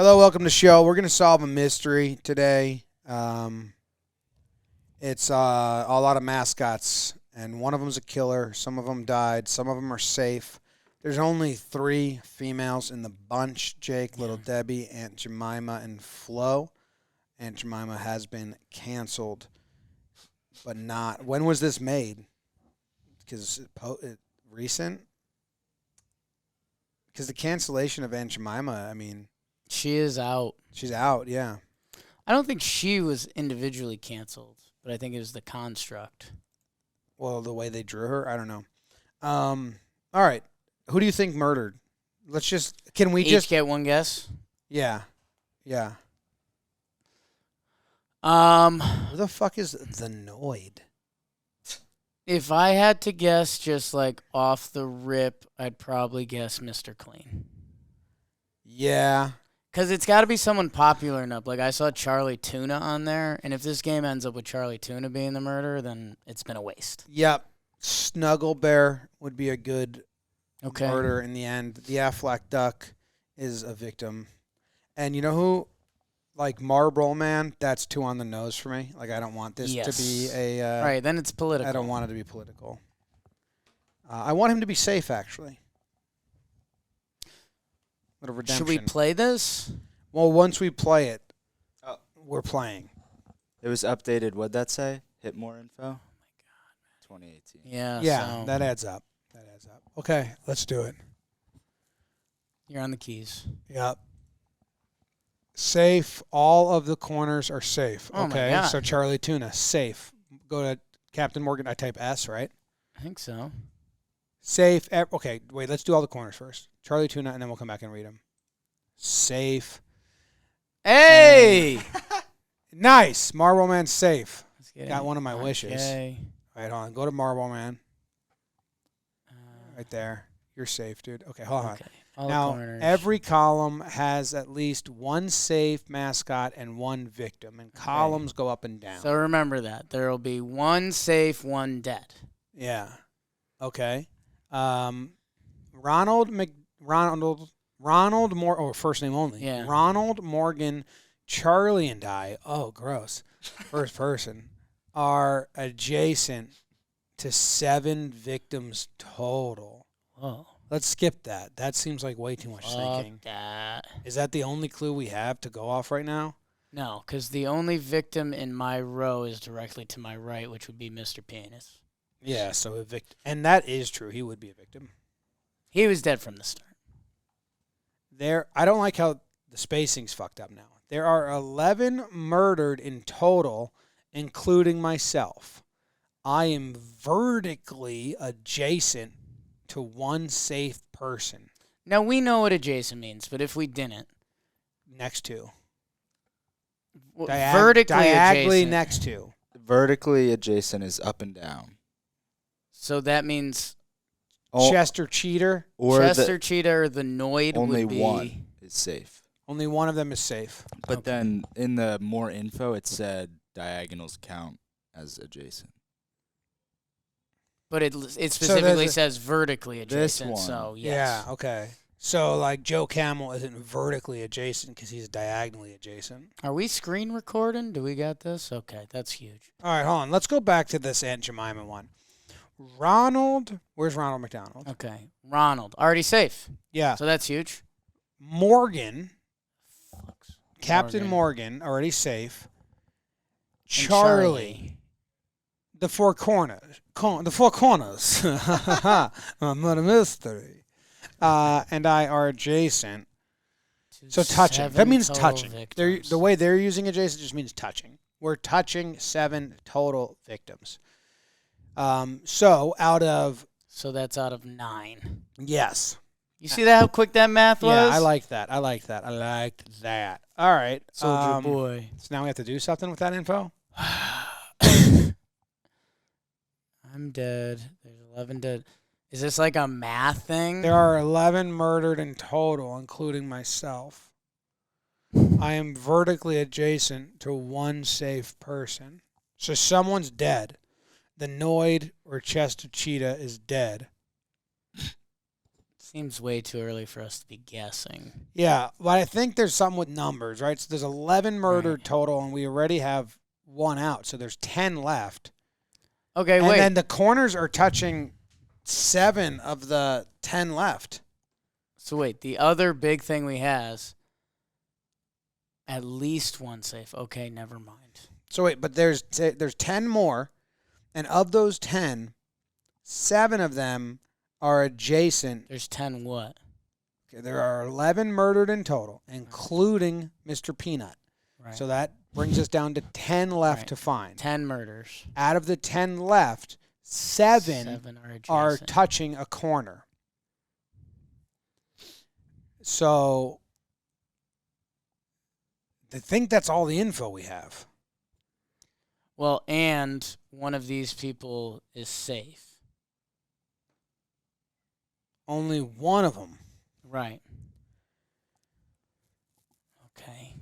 Hello, welcome to the show. We're going to solve a mystery today. It's a lot of mascots, and one of them's a killer. Some of them died. Some of them are safe. There's only 3 females in the bunch, Jake, Little Debbie, Aunt Jemima, and Flo. Aunt Jemima has been canceled, but not. When was this made? Because recent? Because the cancellation of Aunt Jemima, I mean. She is out. She's out, yeah. I don't think she was individually canceled, but I think it was the construct. Well, the way they drew her, I don't know. All right. Who do you think murdered? Can we Each get one guess? Yeah. Yeah. Who the fuck is the Noid? If I had to guess just like off the rip, I'd probably guess Mr. Clean. Yeah. Because it's got to be someone popular enough. Like, I saw Charlie Tuna on there, and if this game ends up with Charlie Tuna being the murderer, then it's been a waste. Yep. Snuggle Bear would be a good Okay. murder in the end. The Affleck Duck is a victim. And you know who? Like Marlboro Man, that's too on the nose for me. Like, I don't want this to be a... right, then it's political. I don't want it to be political. I want him to be safe, actually. Little redemption. Should we play this? Well, once we play it, we're playing. It was updated. What'd that say? Hit more info? Oh, my God. 2018. Yeah. Yeah, So that adds up. Okay, let's do it. you're on the keys. Yep. Safe. All of the corners are safe. Oh, my Okay, God. so Charlie Tuna, safe. Go to Captain Morgan. I type S, right? I think so. Safe. Okay, wait, let's do all the corners first. Charlie Tuna, and then we'll come back and read them. Safe. Hey! Nice. Marble Man safe. Let's get Got it. one of my wishes. Okay. All right, hold on. Go to Marble Man. Right there. You're safe, dude. Okay, hold on. Okay. All the Now, corners. every column has at least one safe mascot and one victim, and columns go up and down. So remember that. There will be one safe, one dead. Yeah. Okay. Ronald first name only. Yeah. Ronald Morgan, Charlie, and I. Oh, gross. First person are adjacent to 7 victims total. Whoa. Let's skip that. That seems like way too much thinking. Fuck that. Is that the only clue we have to go off right now? No, because the only victim in my row is directly to my right, which would be Mr. Penis. Yeah, so a victim. And that is true. He would be a victim. He was dead from the start. I don't like how the spacing's fucked up now. There are 11 murdered in total, including myself. I am vertically adjacent to one safe person. Now, we know what adjacent means, but if we didn't. Next to. Vertically diagonally adjacent. next to. Vertically adjacent is up and down. So that means Chester Cheater. Or Chester Cheetah or the Noid only would be... one is safe. Only one of them is safe. But then in the more info, it said diagonals count as adjacent. But it specifically says vertically this adjacent, one. so yes. Yeah, okay. So, like, Joe Camel isn't vertically adjacent because he's diagonally adjacent. Are we screen recording? Do we got this? Okay, that's huge. All right, hold on. Let's go back to this Aunt Jemima one. Where's Ronald McDonald? Okay, Ronald. Already safe. Yeah. So that's huge. Morgan, Captain Morgan, already safe. Charlie. The Four Corners. The Four Corners. I'm not a mystery. And I are adjacent. So touching. That means touching. The way they're using adjacent just means touching. We're touching 7 total victims. So that's out of 9. Yes. You see that how quick that math was? Yeah, I like that. All right. Soldier boy. So now we have to do something with that info? I'm dead. There's 11 dead. Is this like a math thing? There are 11 murdered in total, including myself. I am vertically adjacent to one safe person. So someone's dead. The Noid or Chester Cheetah is dead. Seems way too early for us to be guessing. Yeah, but I think there's something with numbers, right? So there's 11 murdered total, and we already have 1 out. So there's 10 left. Okay, and wait. And then the corners are touching 7 of the 10 left. So wait, the other big thing we has, at least 1 safe. Okay, never mind. So wait, but there's 10 more, and of those 10, 7 of them are adjacent. There's 10 what? Okay, there are 11 murdered in total, including Mr. Peanut. Right. So that brings us down to 10 left Right. to find. 10 murders. Out of the 10 left, 7 are adjacent. touching a corner. So I think that's all the info we have. Well, and one of these people is safe. Only one of them. Right. Okay.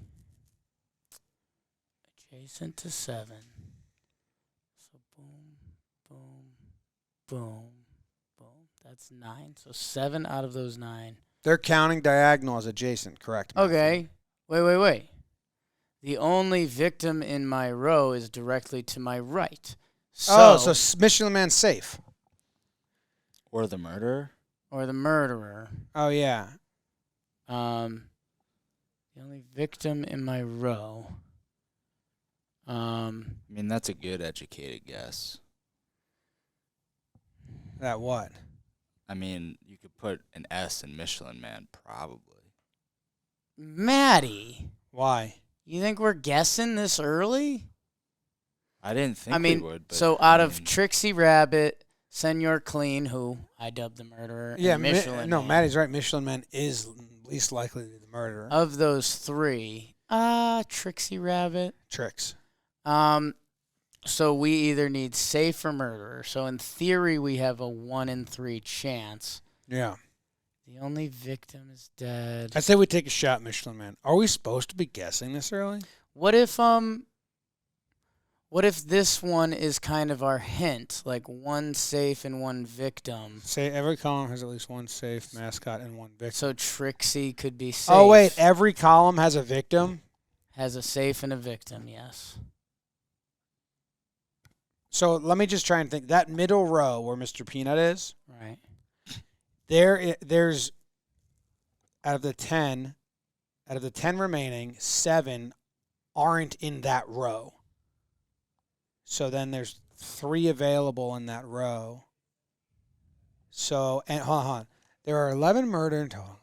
Adjacent to 7. So boom, boom, boom, boom. That's 9. So 7 out of those 9. They're counting diagonal as adjacent, correct? Matthew? Okay. Wait. The only victim in my row is directly to my right. So Michelin Man's safe. Or the murderer? Or the murderer. Oh, yeah. The only victim in my row. I mean, that's a good educated guess. That what? I mean, you could put an S in Michelin Man, probably. Maddie. Why? You think we're guessing this early? I didn't think we would. But so out of Trixie Rabbit, Senor Clean, who I dubbed the murderer, Yeah, and Michelin Man. Maddie's right. Michelin Man is least likely to be the murderer. Of those 3, Trixie Rabbit. Tricks. So we either need safe or murderer. So in theory, we have a 1 in 3 chance. Yeah. The only victim is dead. I say we take a shot, Michelin Man. Are we supposed to be guessing this early? What if this one is kind of our hint, like 1 safe and 1 victim? Say every column has at least 1 safe, mascot, and 1 victim. So Trixie could be safe. Oh, wait. Every column has a victim? Has a safe and a victim, yes. So let me just try and think. That middle row where Mr. Peanut is, Right. there's out of the 10 remaining, 7 aren't in that row. So then there's 3 available in that row. So, and hold on. There are 11 murder in total.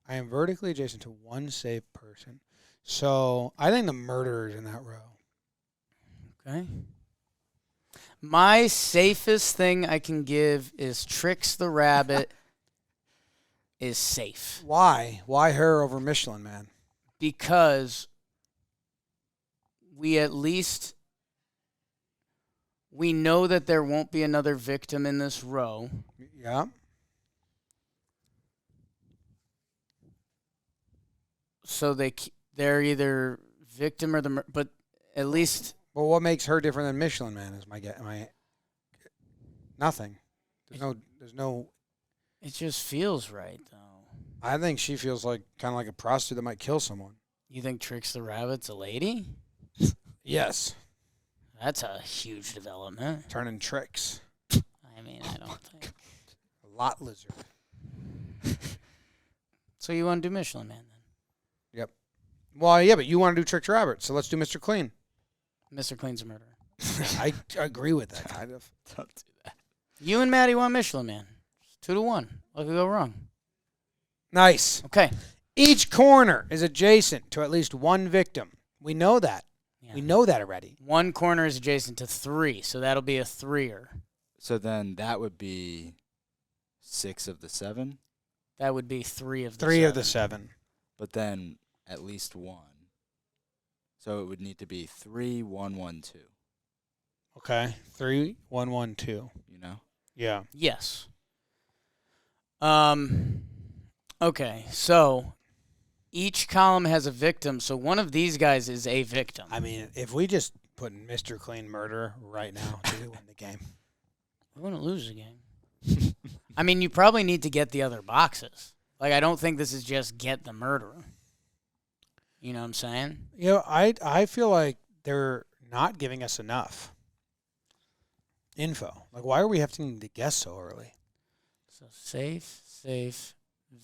I am vertically adjacent to 1 safe person. So I think the murderer is in that row. Okay. My safest thing I can give is Trix the Rabbit is safe. Why? Why her over Michelin Man? Because we know that there won't be another victim in this row. Yeah. So they're either victim or but at least. Well, what makes her different than Michelin Man is my nothing. There's no. It just feels right though. I think she feels like kind of like a prostitute that might kill someone. You think Trix the Rabbit's a lady? Yes. That's a huge development. Turning tricks. I mean, I don't think. A lot lizard. So you want to do Michelin Man then? Yep. Well, yeah, but you want to do Tricks Robert, so let's do Mr. Clean. Mr. Clean's a murderer. I agree with that, kind of. Don't do that. You and Maddie want Michelin Man. 2-1. What could go wrong? Nice. Okay. Each corner is adjacent to at least 1 victim. We know that. Yeah. We know that already. 1 corner is adjacent to 3, so that'll be a 3-er. So then that would be 6 of the 7, That would be 3 of the 3 7. of the 7. but then at least 1. So it would need to be 3, 1, 1, 2. Okay. 3, 1, 1, 2. You know? Yeah. Yes. Okay, so each column has a victim, so one of these guys is a victim. I mean, if we just put Mr. Clean murderer right now, we win the game. We're going to lose the game. I mean, you probably need to get the other boxes. Like, I don't think this is just get the murderer. You know what I'm saying? You know, I feel like they're not giving us enough info. Like, why are we having to guess so early? So safe,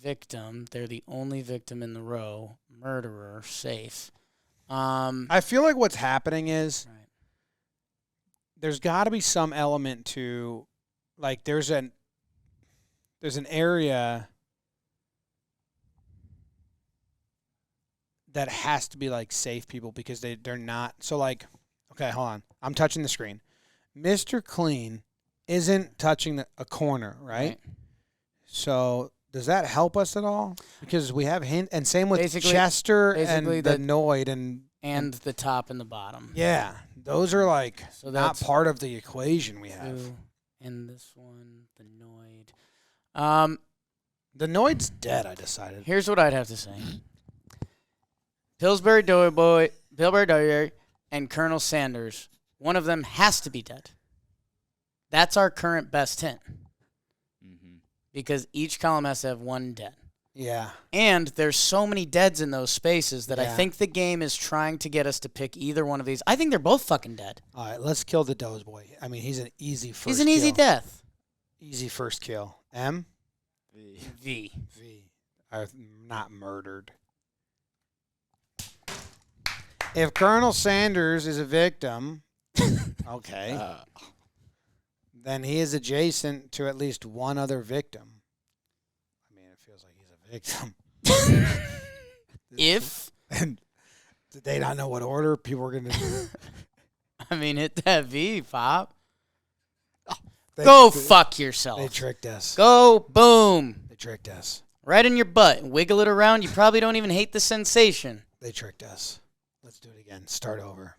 victim. They're the only victim in the row. Murderer, safe. I feel like what's happening is Right. there's got to be some element to, like, there's an area that has to be like safe people because they're not. So like, okay, hold on. I'm touching the screen. Mr. Clean isn't touching a corner, right? So does that help us at all? Because we have hint, and same with Chester and the Noid and the top and the bottom. Yeah, those are like So not that's part of the equation we have. And this one, the Noid. The Noid's dead, I decided. Here's what I'd have to say. Pillsbury Doughboy, and Colonel Sanders, one of them has to be dead. That's our current best hint. Mm-hmm. Because each column has to have one dead. Yeah. And there's so many deads in those spaces that I think the game is trying to get us to pick either one of these. I think they're both fucking dead. All right, let's kill the Doughboy. I mean, he's an easy first kill. He's an easy death. Easy first kill. M? V. Are not murdered. If Colonel Sanders is a victim, okay, then he is adjacent to at least one other victim. I mean, it feels like he's a victim. If? And did they not know what order people were going to do? I mean, hit that V, Pop. Go fuck yourself. They tricked us. Go boom. They tricked us. Right in your butt. Wiggle it around. You probably don't even hate the sensation. They tricked us. Let's do it again. Start over.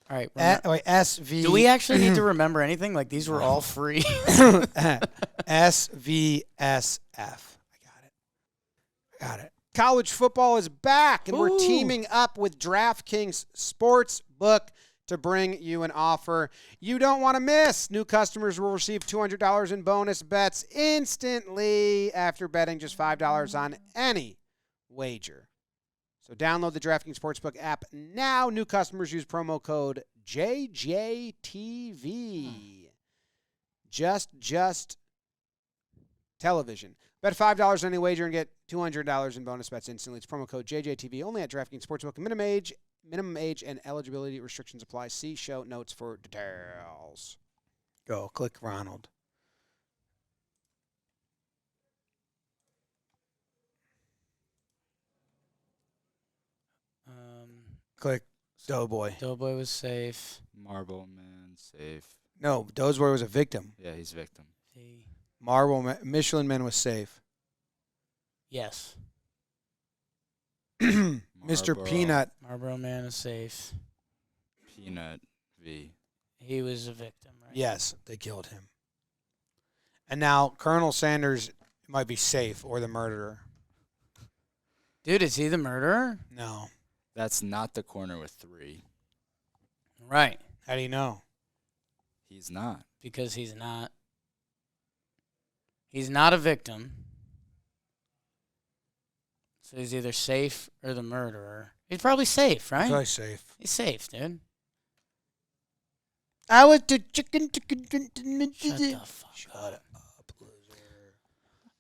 All right. Wait, SV. Do we actually need to remember anything? Like, these were all free. SVSF. I got it. College football is back, and we're teaming up with DraftKings Sportsbook to bring you an offer you don't want to miss. New customers will receive $200 in bonus bets instantly after betting just $5 on any wager. So download the DraftKings Sportsbook app now. New customers use promo code JJTV. Just television. Bet $5 on any wager and get $200 in bonus bets instantly. It's promo code JJTV only at DraftKings Sportsbook. Minimum age and eligibility restrictions apply. See show notes for details. Go. Click Ronald. Click Doughboy. Doughboy was safe. Marble Man, safe. No, Doughboy was a victim. Yeah, he's victim. Michelin Man was safe. Yes. Mr. Peanut. Marlboro Man is safe. Peanut V. He was a victim, right? Yes, they killed him. And now Colonel Sanders might be safe or the murderer. Dude, is he the murderer? No. That's not the corner with 3. Right. How do you know? He's not. Because he's not. He's not a victim. So he's either safe or the murderer. He's probably safe, right? Probably safe. He's safe, dude. I was the chicken. Shut the fuck Shut up. up, loser.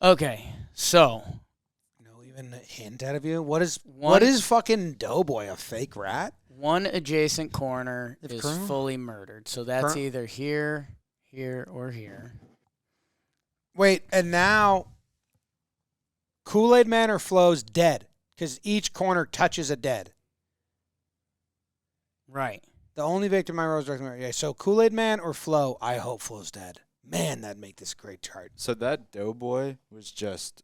Okay, so. No even a hint out of you? What is fucking Doughboy, a fake rat? One adjacent corner is Colonel? fully murdered. So that's either here, or here. Wait, and now Kool-Aid Man or Flo's dead because each corner touches a dead. Right. The only victim I rose recommend. Yeah, so Kool-Aid Man or Flo, I hope Flo's dead. Man, that'd make this a great chart. So that Doughboy was just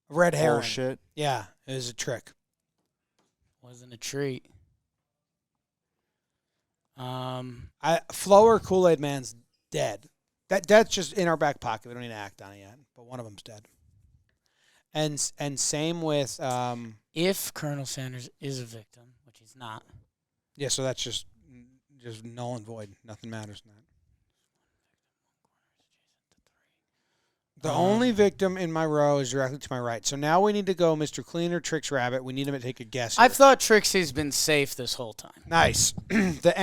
Red herring. bullshit. Yeah, it was a trick. Wasn't a treat. Flo or Kool-Aid Man's dead. That's just in our back pocket. We don't need to act on it yet. But one of them's dead. And same with if Colonel Sanders is a victim, which he's not. yeah. So that's just null and void. Nothing matters in that. The only victim in my row is directly to my right. So now we need to go Mr. Clean or Tricks Rabbit. We need him to take a guess here. I've thought Trixie's been safe this whole time. Nice. The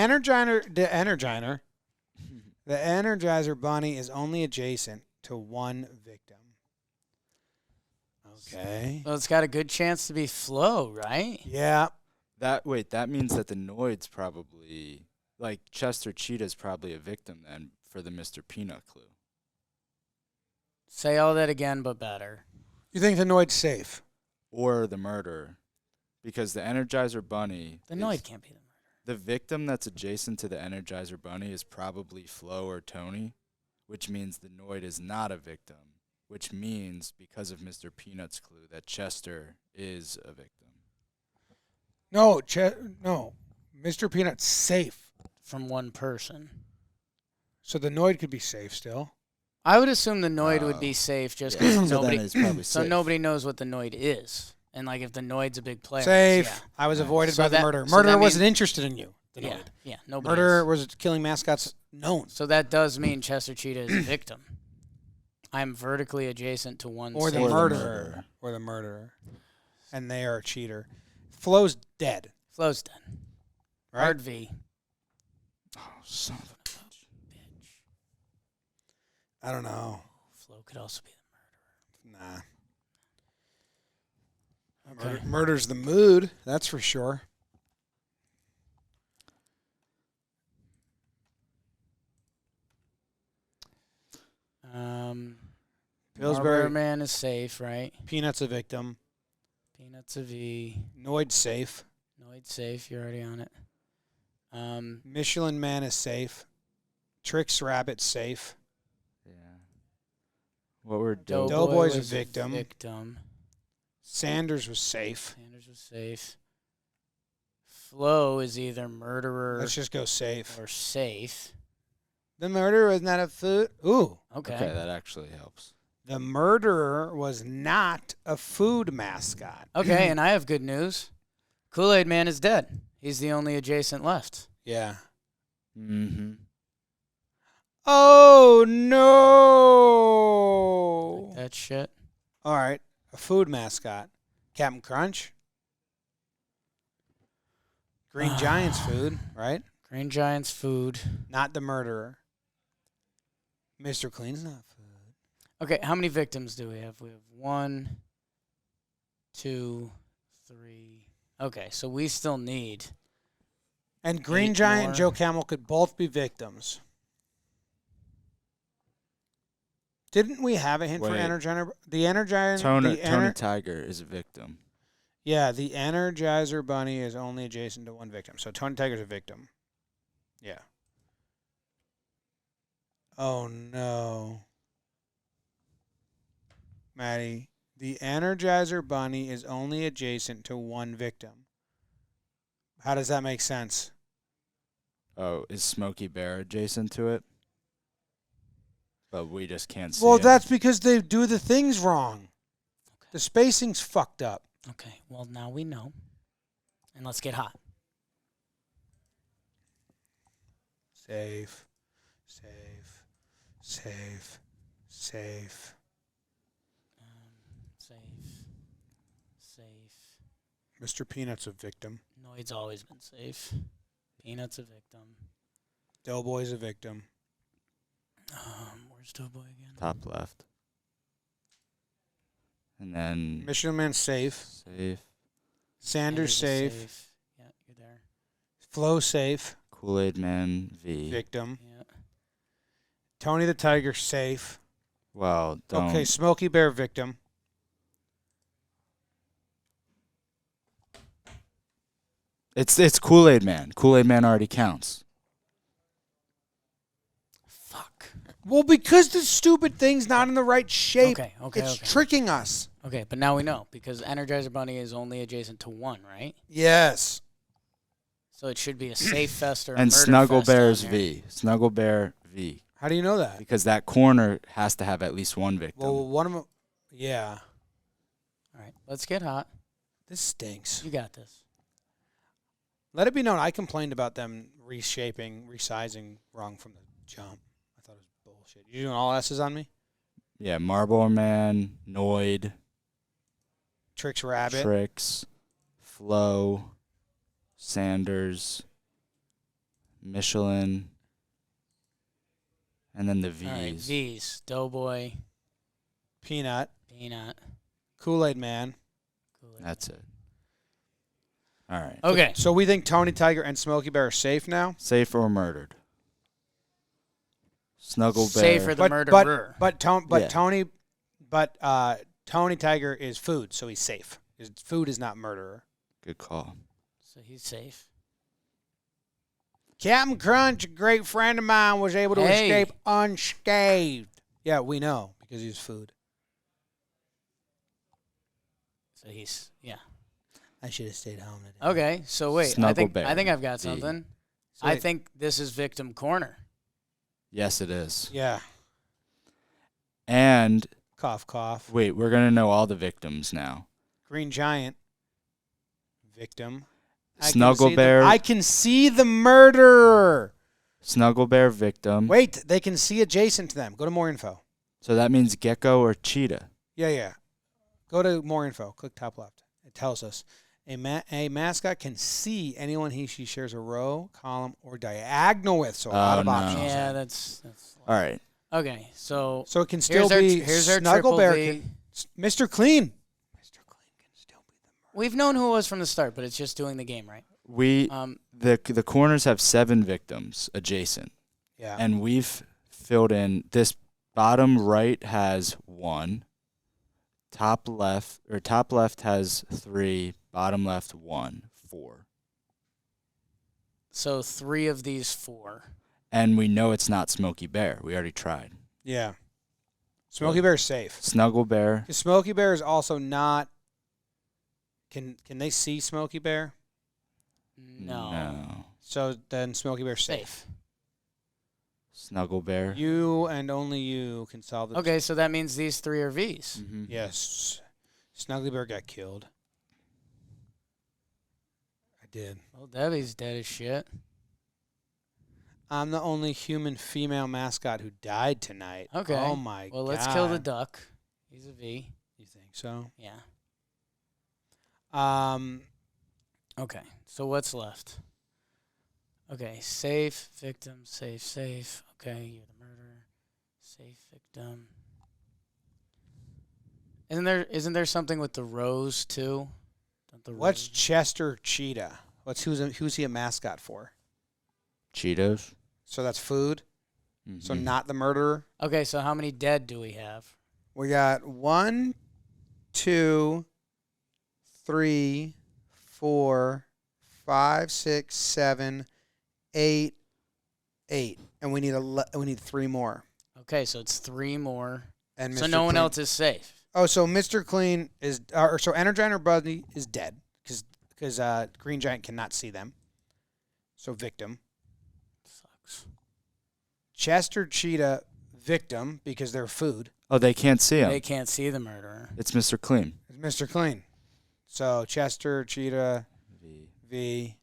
Energizer Bunny is only adjacent to one victim. Okay. Well, it's got a good chance to be Flo, right? Yeah. That means that the Noid's probably, like, Chester Cheetah's probably a victim then for the Mr. Peanut clue. Say all that again, but better. You think the Noid's safe? Or the murderer. Because the Energizer Bunny... The Noid can't be the murderer. The victim that's adjacent to the Energizer Bunny is probably Flo or Tony, which means the Noid is not a victim, which means, because of Mr. Peanut's clue, that Chester is a victim. No, no. Mr. Peanut's safe. From one person. So the Noid could be safe still. I would assume the Noid would be safe just because nobody knows what the Noid is. And, like, if the Noid's a big player. Safe. Yeah. I was avoided by the murderer. So Murderer wasn't interested in you. The Yeah, Noid. yeah, nobody Murderer is. was killing mascots known. So that does mean Chester Cheetah is a victim. I'm vertically adjacent to one Or the safe. murderer. Or the murderer. And they are a cheater. Flo's dead. Flo's dead. Right? Hard V. Oh, son of a bitch. I don't know. Flo could also be the Nah. murderer. Okay. Murder's the mood. That's for sure. Pillsbury Marlboro Man is safe, right? Peanut's a victim. Peanuts a V. Noid's safe. Noid safe. You're already on it. Michelin Man is safe. Tricks Rabbit safe. Yeah. What were Doughboy's a was victim. Sanders was safe. Sanders was safe. Flo is either murderer Let's just go safe. or safe. The murderer was not a food. Ooh. Okay. that actually helps. The murderer was not a food mascot. Okay, and I have good news. Kool-Aid Man is dead. He's the only adjacent left. Yeah. Mm-hmm. Oh, no. That shit. All right. A food mascot. Captain Crunch. Green Giant's food, right? Green Giant's food. Not the murderer. Mr. Clean's not food. Okay, how many victims do we have? We have 1, 2, 3. Okay, so we still need. And Green 8 Giant more. and Joe Camel could both be victims. Didn't we have a hint for Wait. Energizer? The Energizer. Tony Tiger is a victim. Yeah, the Energizer Bunny is only adjacent to one victim. So Tony Tiger's a victim. Yeah. Oh, no. Maddie, the Energizer Bunny is only adjacent to one victim. How does that make sense? Oh, is Smokey Bear adjacent to it? But we just can't see Well, it. that's because they do the things wrong. Okay. The spacing's fucked up. Okay, well, now we know. And let's get hot. Safe. Safe. Safe. Safe. Safe. Safe. Mr. Peanut's a victim. Noid's always been safe. Peanut's a victim. Doughboy's a victim. Where's Doughboy again? Top left. And then Michelin Man's safe. safe. Sanders Sanders is safe. Yeah, you're there. Flo safe. Kool-Aid Man V. Victim. Yeah. Tony the Tiger safe. Well, don't. Okay, Smokey Bear victim. It's Kool-Aid Man. Kool-Aid Man already counts. Fuck. Well, because the stupid thing's not in the right shape. Okay, It's okay. tricking us. Okay, but now we know because Energizer Bunny is only adjacent to one, right? Yes. So it should be a safe fest or a And murder Snuggle fest down Bear's here. V. Snuggle Bear V. How do you know that? Because that corner has to have at least one victim. Well, one of them. Yeah. All right, let's get hot. This stinks. You got this. Let it be known, I complained about them resizing wrong from the jump. I thought it was bullshit. You doing all S's on me? Yeah, Marlboro Man, Noid, Tricks Rabbit. Tricks, Flo, Sanders, Michelin, and then the V's. All right, V's. Doughboy, Peanut. Peanut. Kool-Aid Man. Kool-Aid. That's it. All right. Okay. So we think Tony Tiger and Smokey Bear are safe now? Safe or murdered? Snuggle Bear. Safer the murderer. Tony Tiger is food, so he's safe. His food is not murderer. Good call. So he's safe. Captain Crunch, a great friend of mine, was able to Hey. escape unscathed. Yeah, we know because he's food. So he's, yeah. I should have stayed home today. Okay, so wait. Snuggle Bear. I think I've got V. something. So I wait. think this is victim corner. Yes, it is. Yeah. And Cough, cough. wait, we're going to know all the victims now. Green Giant. Victim. Snuggle Bear. I can see the murderer. Snuggle Bear victim. Wait, they can see adjacent to them. Go to more info. So that means gecko or cheetah. Yeah. Go to more info. Click top left. It tells us a mascot can see anyone she shares a row, column, or diagonal with. So a lot of no. options. Yeah, that's All right. okay. So it can still be here's our Snuggle triple Bear. V. Mr. Clean. Mr. Clean can still be the murderer. We've known who it was from the start, but it's just doing the game, right? We the corners have 7 victims adjacent. Yeah. And we've filled in this bottom right has 1. Top left has 3, bottom left 1, 4. So 3 of these 4. And we know it's not Smokey Bear. We already tried. Yeah. Smokey Bear's safe. Snuggle Bear. Because Smokey Bear is also not. Can they see Smokey Bear? No. So then Smokey Bear's safe. Safe. Snuggle Bear. You and only you can solve this. Okay, so that means these 3 are V's. Mm-hmm. Yes. Snuggly Bear got killed. I did. Well, Debbie's dead as shit. I'm the only human female mascot who died tonight. Okay. Oh, my Well, God. let's kill the duck. He's a V. You think so? Yeah. Okay. So what's left? Okay, safe, victim, safe. Okay, you're the murderer. Safe, victim. Isn't there something with the rows too? What's rows- Chester Cheetah? Who's he a mascot for? Cheetos. So that's food? Mm-hmm. So not the murderer? Okay, so how many dead do we have? We got 1, 2, 3, 4, 5, 6, 7, 8, 8, and we need 3 more. Okay, so it's 3 more. And So Mr. no one Clean- else is safe. Oh, so Mr. Clean is, so Energizer Bunny is dead because Green Giant cannot see them. So victim. Sucks. Chester Cheetah victim because they're food. Oh, they can't see him. They can't see the murderer. It's Mr. Clean. It's Mr. Clean. So Chester Cheetah V.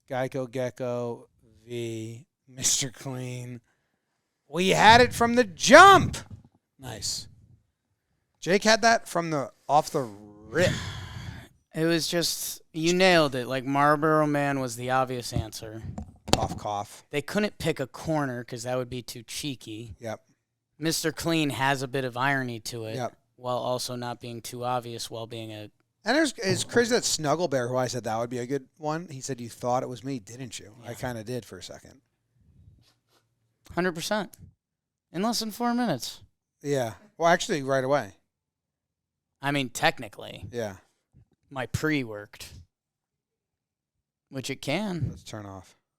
Geico Gecko V. Mr. Clean. We had it from the jump. Nice. Jake had that from off the rip. It was just, you nailed it. Like Marlboro Man was the obvious answer. Cough. They couldn't pick a corner because that would be too cheeky. Yep. Mr. Clean has a bit of irony to it, Yep. while also not being too obvious while being a... And it's crazy that Snuggle Bear, who I said that would be a good one, he said you thought it was me, didn't you? Yeah. I kind of did for a second. 100%. In less than 4 minutes. Yeah. Well, actually, right away. I mean, technically, Yeah. my pre worked. Which it can. Let's turn off.